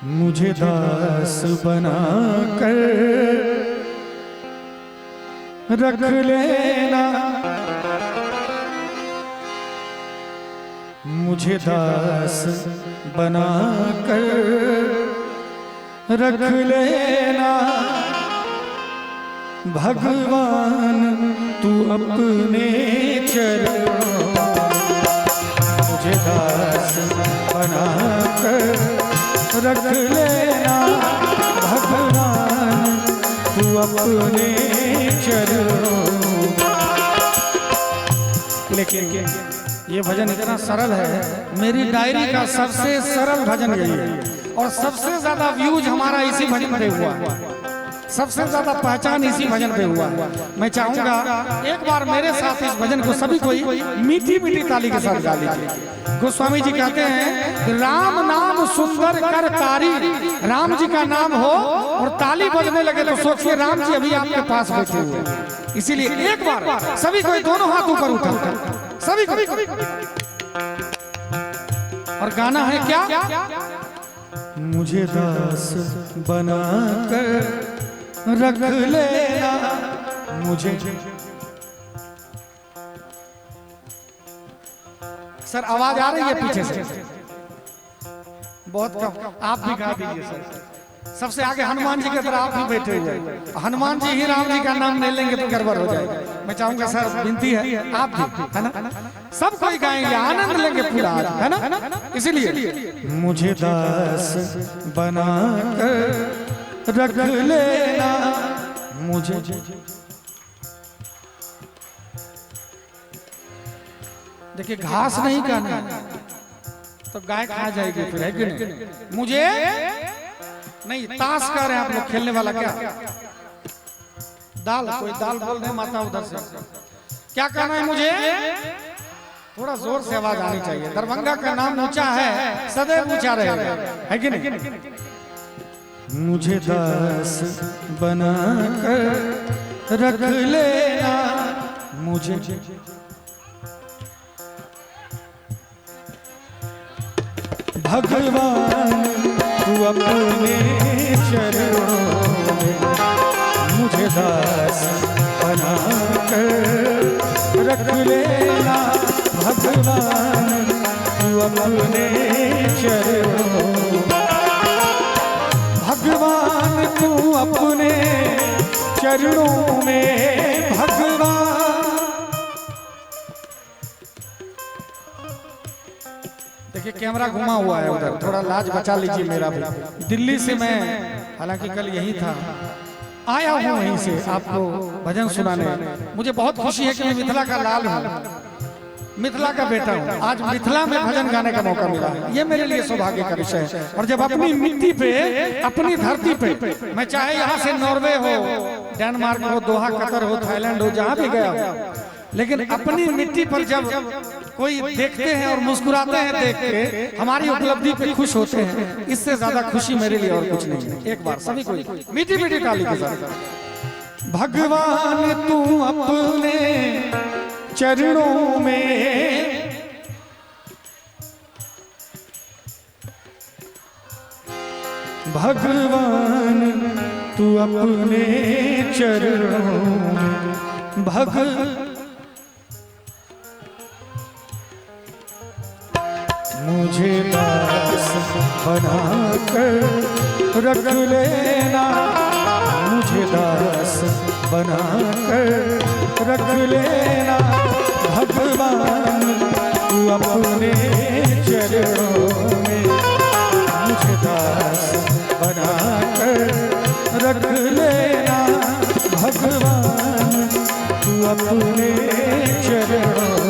मुझे दास बना कर रख लेना, मुझे दास बना कर रख लेना। भगवान तू अपने चरणों, मुझे दास बना कर रख लेना। भगवान तू अपने चरणों। लेकिन ये भजन इतना सरल है, मेरी डायरी का सबसे सरल भजन यही है और सबसे ज्यादा व्यूज हमारा इसी भजन पे हुआ है, सबसे ज्यादा पहचान इसी भजन पे हुआ है। मैं चाहूंगा एक बार मेरे साथ इस भजन को सभी कोई मीठी मीठी ताली के साथ गा लीजिए। गोस्वामी जी कहते हैं, राम नाम सुंदर कर तारी, राम जी का नाम हो और ताली बजने लगे तो सोचिए राम जी अभी आपके पास बैठे हुए हैं। इसीलिए एक बार सभी कोई दोनों हाथ ऊपर उठा, सभी को। और गाना है क्या? मुझे दास बना कर रख लेना, मुझे। सर आवाज आ रही है पीछे से? बहुत कम, आप भी गा दीजिए सर। सबसे आगे हनुमान जी की तरह आप भी बैठे हुए हैं। हनुमान जी ही राम जी का नाम नहीं लेंगे तो गड़बड़ हो जाएगा। मैं चाहूंगा सर, विनती है आप भी, है ना, सब कोई गाएंगे, आनंद लेंगे पूरा, है ना। इसीलिए मुझे दास बना कर रख लेना, मुझे। देखिए घास नहीं खाना तो गाय खा जाएगी फिर, है कि नहीं? मुझे नहीं, ताश कर रहे हैं आप लोग, खेलने वाला क्या? दाल, कोई दाल बोल रहे माता उधर से। क्या कहना है मुझे? थोड़ा जोर से आवाज आनी चाहिए। दरभंगा का नाम ऊंचा है, सदैव ऊंचा रहेगा, है कि नहीं? मुझे दास बना कर रख लेना, मुझे। भगवान तू अपने चरणों में, मुझे दास बना कर रख लेना। भगवान तू अपने चरणों, भगवान तू अपने चरणों में। भगवान देखिए कैमरा घुमा हुआ है उधर, थोड़ा लाज बचा लीजिए मेरा भी। दिल्ली से मैं, हालांकि कल यही था, आया हूँ वहीं से आपको भजन सुनाने। मुझे बहुत खुशी है कि मैं मिथिला का लाल हूँ, मिथिला का बेटा हूँ। आज मिथिला में भजन गाने का मौका मिला, ये मेरे लिए सौभाग्य का विषय है। और जब अपनी मिट्टी पे, अपनी धरती पे, मैं चाहे यहाँ से नॉर्वे हो, डेनमार्क हो, दोहा कतर हो, थाईलैंड हो, जहाँ भी गया हो, लेकिन अपनी मिट्टी पर जब कोई देखते हैं और मुस्कुराते हैं देख के, हमारी उपलब्धि पे खुश होते हैं, इससे ज्यादा खुशी मेरे लिए और कुछ नहीं है। एक बार सभी कोई मीठी मीठी ताली के साथ। भगवान तू अपने चरणों में, भगवान तू अपने चरणों में। मुझे दास बना कर रख लेना, मुझे दास बना कर रख लेना। भगवान तू अपने चरणों में, मुझे दास बना कर रख लेना। भगवान तू अपने चरणों में।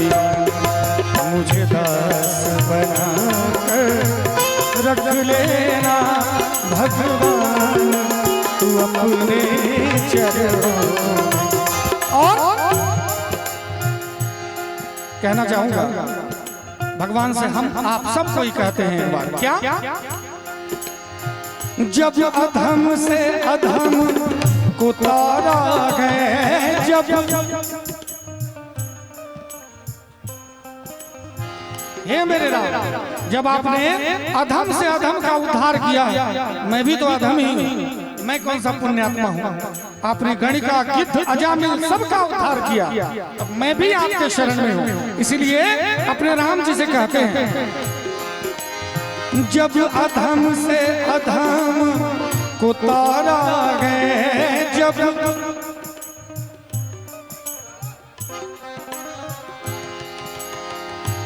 मुझे दास बना कर रख लेना भगवान तू अपने चरणों में। और कहना चाहूंगा भगवान से, हम आप सब कोई कहते हैं एक बार, क्या जब अधम से अधम को तारा गए, जब हे मेरे राम, जब आपने अधम से अधम का उद्धार किया, मैं भी तो अधम ही हूँ, मैं कौन सा पुण्यात्मा हूँ। आपने गणिका गिद्ध अजामिल सबका उद्धार किया, अब मैं भी आपके शरण में हूँ। इसलिए अपने राम जी से कहते हैं, जब अधम से अधम को तारा गए, जब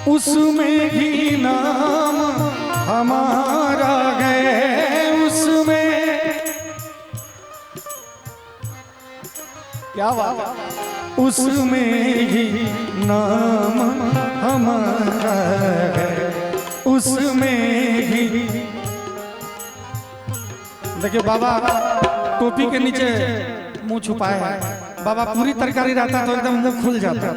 उसमें ही नाम हमारा गए, उसमें क्या बात, उसमें ही नाम हमारा गए, उसमें ही। देखिए बाबा टोपी के नीचे मुंह छुपाए है, बाबा पूरी तरकारी रहता तो एकदम मुंह खुल जाता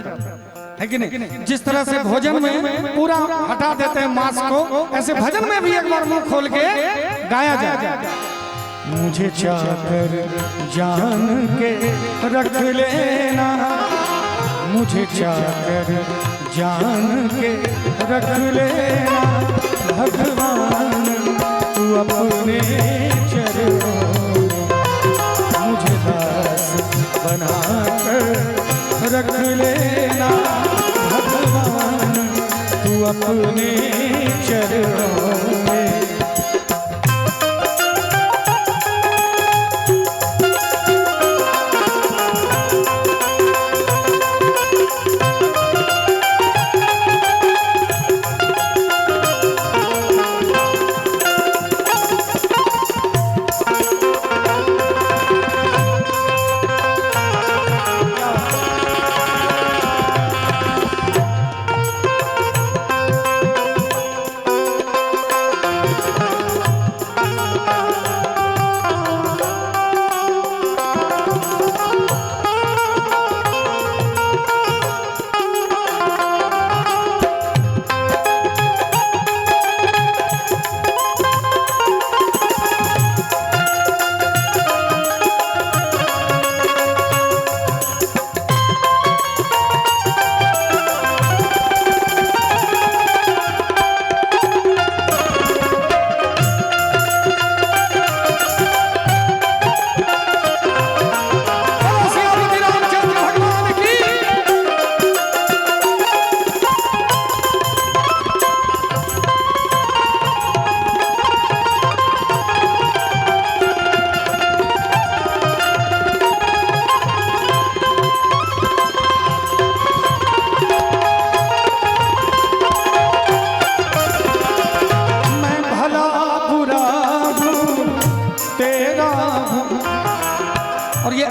है कि नहीं। जिस तरह से भोजन में पूरा हटा देते हैं मांस को, ऐसे भजन में भी एक बार मुंह खोल के गाया जाए। मुझे चाहकर जान के रख लेना, मुझे चाहकर जान के रख लेना भगवान तू अपने चरणों में। मुझे दास बना कर रख लेना भगवान तू अपने चरणों में।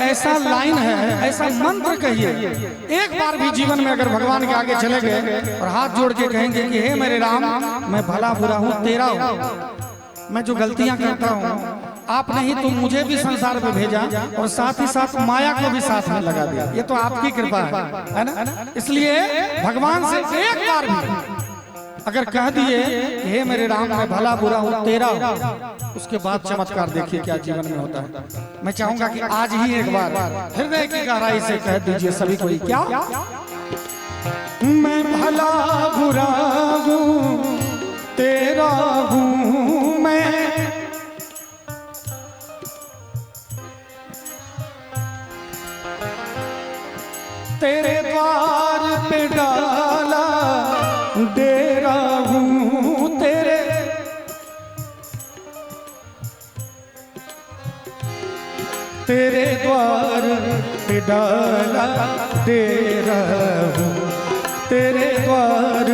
ऐसा लाइन है, ऐसा मंत्र कहिए, एक बार भी जीवन में अगर भगवान के आगे चले गए और हाथ जोड़ के कहेंगे कि हे मेरे राम, मैं भला बुरा हूँ तेरा हूँ, मैं जो गलतियां करता हूँ आपने ही तो मुझे भी संसार में भेजा और साथ ही साथ माया को भी साथ में लगा दिया, ये तो आपकी कृपा है ना। इसलिए भगवान से एक बार भी अगर कह दिए हे मेरे राम, मैं भला बुरा हूँ तेरा, उसके बाद चमत्कार देखिए क्या जीवन में होता है। मैं चाहूंगा कि आज ही एक बार हृदय की गहराई से कह दीजिए सभी कोई, क्या मैं भला बुरा हूँ तेरा हूँ, मैं तेरे द्वार पे डाला डेरा हूँ, तेरे द्वार पे डाला डेरा हूँ, तेरे द्वार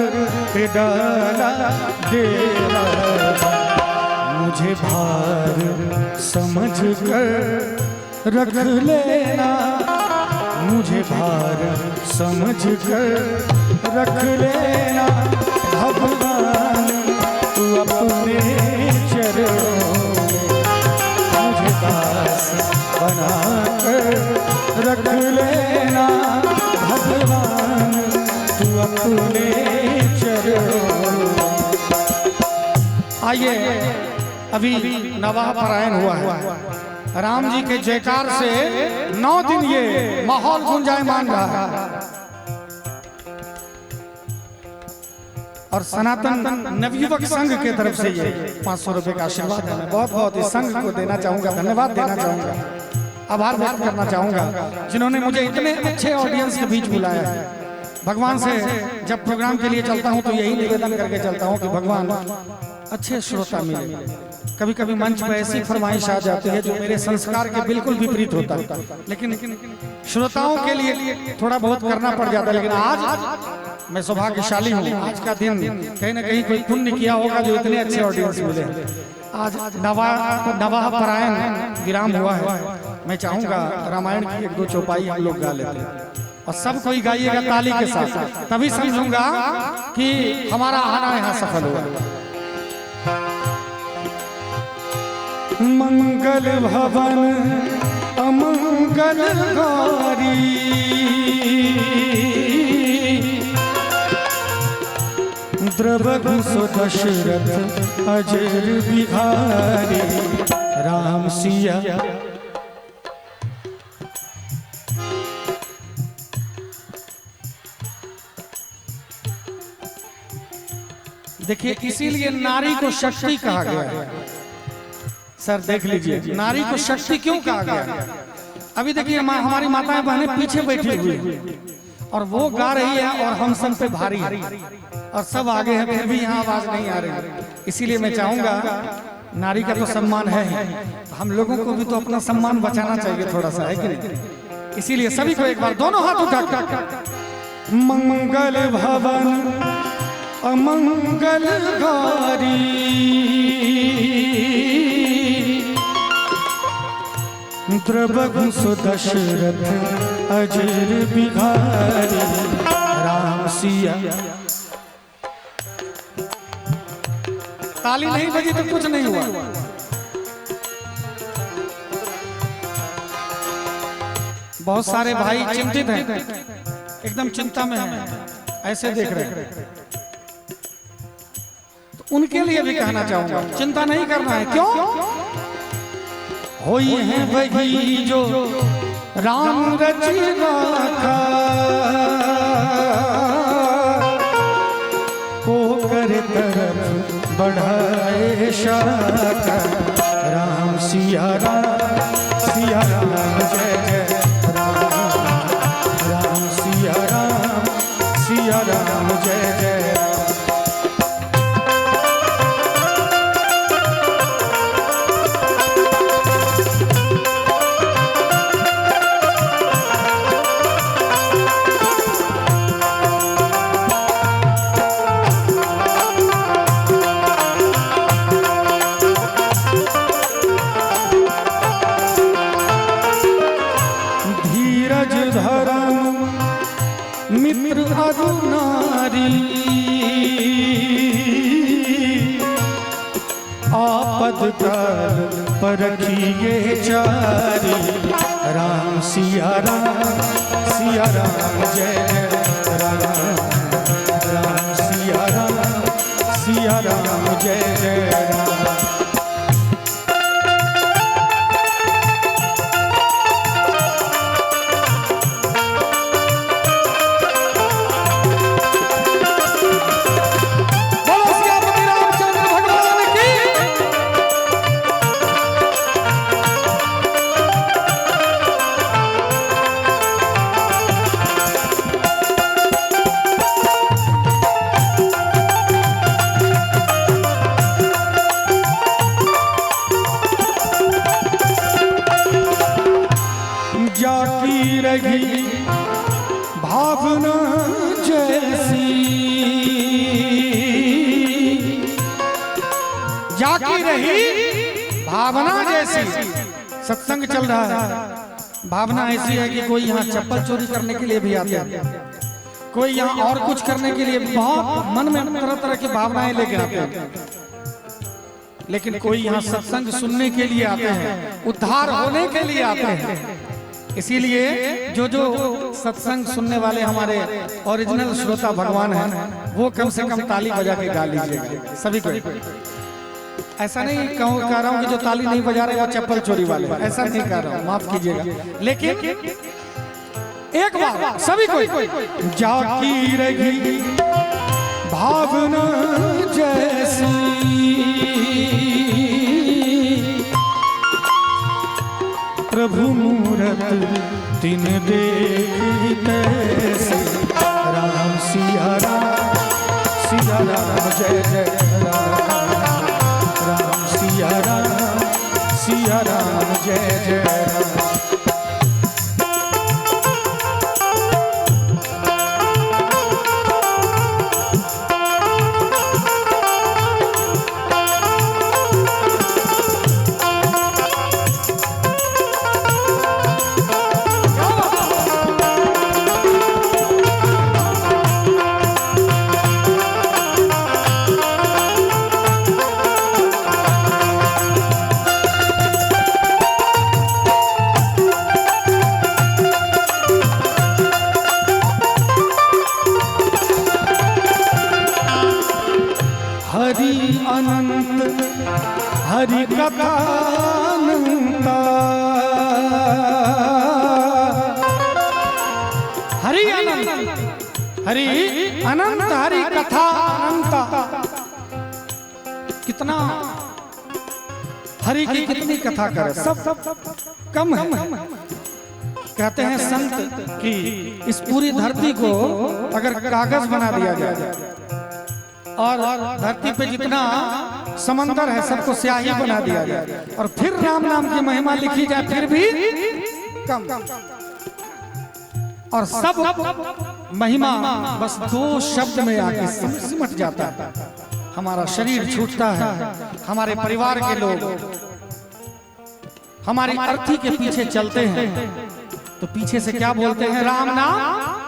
पे डाला डेरा हूँ। मुझे भार समझ कर रख लेना मुझे भार समझ कर रख लेना भगवान तू अपने चरणों में, मुझे दास बना कर रख लेना भगवान तू अपने चरणों में। आइए, अभी नवाह पारायण हुआ है, राम जी के जयकार से 9 दिन ये माहौल गुंजायमान रहा है और सनातन नवयुवक संघ के तरफ से ये 500 रुपए का आशीर्वाद है। मैं बहुत बहुत इस संघ को देना चाहूंगा, धन्यवाद देना चाहूंगा, आभार व्यक्त करना चाहूंगा जिन्होंने मुझे इतने अच्छे ऑडियंस के बीच बुलाया है। भगवान से जब प्रोग्राम के लिए चलता हूं तो यही निवेदन करके चलता हूं कि भगवान अच्छे श्रोता मिले। कभी कभी मंच पर ऐसी फरमाइश आ जाती है जो मेरे संस्कार के बिल्कुल विपरीत होता है, लेकिन श्रोताओं के लिए थोड़ा बहुत करना पड़ जाता है। लेकिन आज मैं सौभाग्यशाली हूँ, आज का दिन कहीं ना कहीं कोई पुण्य किया होगा जो इतने अच्छे ऑडियंस मिले। आज नवाह पारायण विराम हुआ है, मैं चाहूंगा रामायण की 1-2 चौपाई हम लोग गा लेते हैं और सब कोई गाइएगा ताली के साथ, तभी समझूंगा कि हमारा आना यहाँ सफल हुआ। मंगल भवन अमंगलकारी, द्रवहु सो दशरथ अजर बिहारी, राम सिया देखिए, इसीलिए नारी को शक्ति कहा गया है। सर देख लीजिए, नारी को शक्ति क्यों कहा गया है। अभी देखिए हमारी माताएं बहनें पीछे बैठी हुई और वो गा रही है और हम सब पे भारी है और सब आगे हैं, फिर भी यहाँ आवाज नहीं आ रही। इसीलिए मैं चाहूंगा, नारी का तो सम्मान है, हम लोगों को भी तो अपना सम्मान बचाना चाहिए थोड़ा सा, है कि नहीं। इसीलिए सभी को एक बार दोनों हाथ उठा, मंगल भवन अमंगलकारी, द्रवहु सो दशरथ अजर बिहारी, राम सिया। ताली नहीं बजी तो कुछ नहीं हुआ। बहुत सारे भाई चिंतित हैं, एकदम चिंता में हैं, ऐसे देख रहे हैं, तो उनके लिए भी कहना चाहूंगा चिंता नहीं करना है। क्यों? होई है वही जो राम रचना था, को कर तरफ बढ़ाए शाखा, राम सिया राम जय जय राम, राम सिया राम जय जय राम। मित्र अरुणारी, आपद काल परखिए चारी, राम सिया राम जय जय राम, राम सिया राम जय जय राम। जाती रही भावना जैसी, जाती रही भावना जैसी। सत्संग चल रहा है, भावना ऐसी है कि कोई यहाँ चप्पल चोरी करने के लिए भी आते हैं, कोई यहाँ और कुछ करने के लिए, बहुत मन में तरह तरह की भावनाएं लेके आते हैं, लेकिन कोई यहाँ सत्संग सुनने के लिए आते हैं, उद्धार होने के लिए आते हैं। इसीलिए जो सत्संग सुनने वाले हमारे ओरिजिनल श्रोता भगवान हैं, वो कम से कम ताली बजा के गा लीजिएगा सभी को। ऐसा नहीं कह रहा हूँ कि जो ताली नहीं बजा रहे वो चप्पल चोरी वाले, ऐसा नहीं कह रहा हूँ, माफ कीजिएगा। लेकिन एक बार सभी को जाकी रही भावना जैसी, प्रभु मूरत दिन देख तैसी, राम सिया राम जय जय राम, राम सिया राम जय जय राम। हरि कथा हरि अनंत, हरि अनंत, हरि कथा अनंत। कितना हरि की कितनी कथा करे, सब कम है। कहते हैं संत कि इस पूरी धरती को अगर कागज बना दिया जाए और धरती पे जितना समंदर है सबको स्याही बना दिया जाए और फिर राम नाम की महिमा लिखी जाए, फिर भी कम। और सब महिमा बस 2 शब्द में आके सिमट जाता है। हमारा शरीर छूटता है, हमारे परिवार के लोग हमारी अर्थी के पीछे चलते हैं, तो पीछे से क्या बोलते हैं? राम नाम।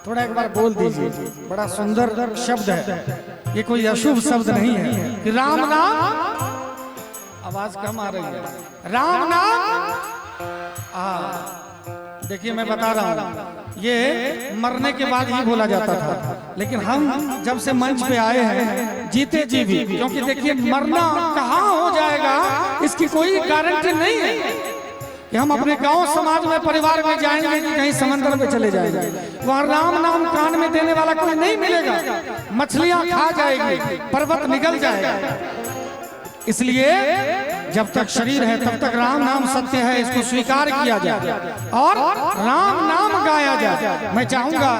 थोड़ा एक बार बोल दीजिए, बड़ा सुंदर शब्द है, ये कोई अशुभ शब्द नहीं है कि राम नाम। आवाज कम आ रही है। राम नाम, देखिए मैं बता रहा हूँ, ये मरने के बाद ही बोला जाता था, लेकिन हम जब से मंच पे आए हैं जीते जी भी, क्योंकि देखिए मरना कहाँ हो जाएगा इसकी कोई गारंटी नहीं है कि हम अपने गांव समाज में परिवार में जाएंगे कि कहीं समंदर में चले जाएंगे, वहाँ राम नाम कान में देने वाला कोई नहीं मिलेगा। मछलियां खा जाएगी, पर्वत निगल जाएगा। इसलिए जब तक शरीर है तब तक राम नाम सत्य है, इसको स्वीकार किया जाए और राम नाम गाया जाए। मैं चाहूंगा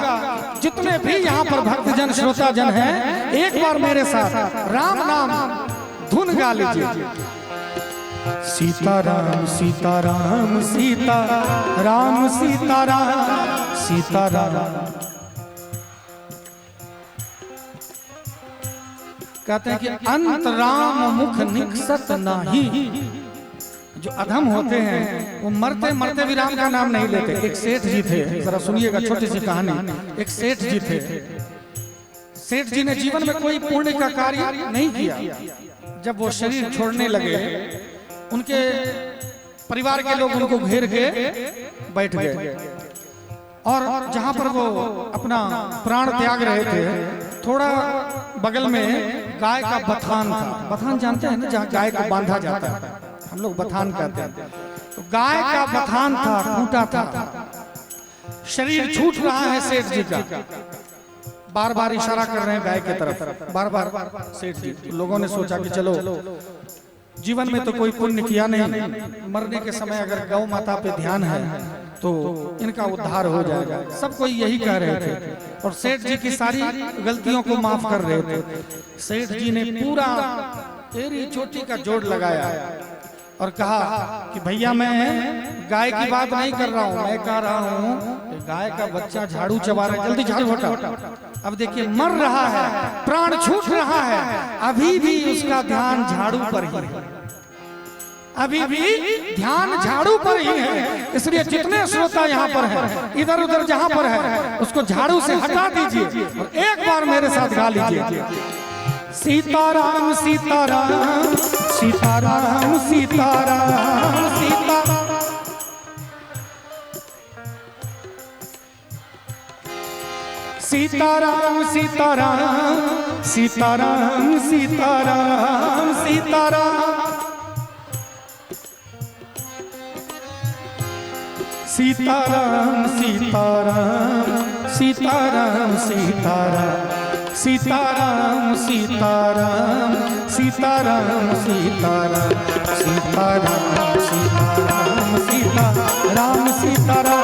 जितने भी यहाँ पर भक्तजन श्रोता जन हैं, एक बार मेरे साथ राम नाम धुन गा लीजिए। सीताराम सीताराम सीताराम सीताराम सीताराम। कहते हैं कि अंत राम मुख निकसत नाही। जो अधम होते हैं वो मरते मरते भी राम का नाम नहीं लेते। एक सेठ जी थे, जरा सुनिएगा छोटी सी कहानी। एक सेठ जी थे, सेठ जी ने जीवन में कोई पुण्य का कार्य नहीं किया। जब वो शरीर छोड़ने लगे, उनके परिवार के लोग उनको घेर के बैठ गए और जहां पर वो अपना प्राण त्याग रहे थे, थोड़ा बगल में गाय का बथान था। बथान जानते हैं ना, जहाँ गाय को बांधा जाता है, हम लोग बथान कहते हैं। तो गाय का बथान था, खूंटा था। शरीर छूट रहा है सेठ जी का, बार बार इशारा कर रहे हैं गाय की तरफ, बार बार सेठ जी। लोगों ने सोचा कि चलो जीवन में तो कोई पुण्य किया नहीं, मरने के समय अगर गौ माता पे ध्यान है तो इनका उद्धार हो जाएगा। सब कोई यही कह रहे थे और सेठ जी की सारी गलतियों को माफ कर रहे थे। सेठ जी ने पूरा तेरी चोटी का जोड़ लगाया और कहा कि भैया मैं गाय की बात नहीं कर रहा हूँ, मैं कह रहा हूँ गाय का बच्चा झाड़ू चबा रहा है, जल्दी झाड़ू हटा। अब देखिए मर रहा है, प्राण छूट रहा है, अभी भी उसका ध्यान झाड़ू पर ही है। अभी भी ध्यान झाड़ू पर ही है, इसलिए जितने श्रोता यहाँ पर हैं, इधर उधर जहाँ पर है, उसको झाड़ू से हटा दीजिए और एक बार मेरे साथ गा लीजिए। सीताराम सीताराम सीताराम सीताराम सीताराम। सीताराम सीताराम सीताराम सीताराम सीताराम। सीताराम सीताराम सीताराम सीताराम सीताराम सीताराम सीताराम सीताराम सीताराम सीताराम सीताराम सीताराम।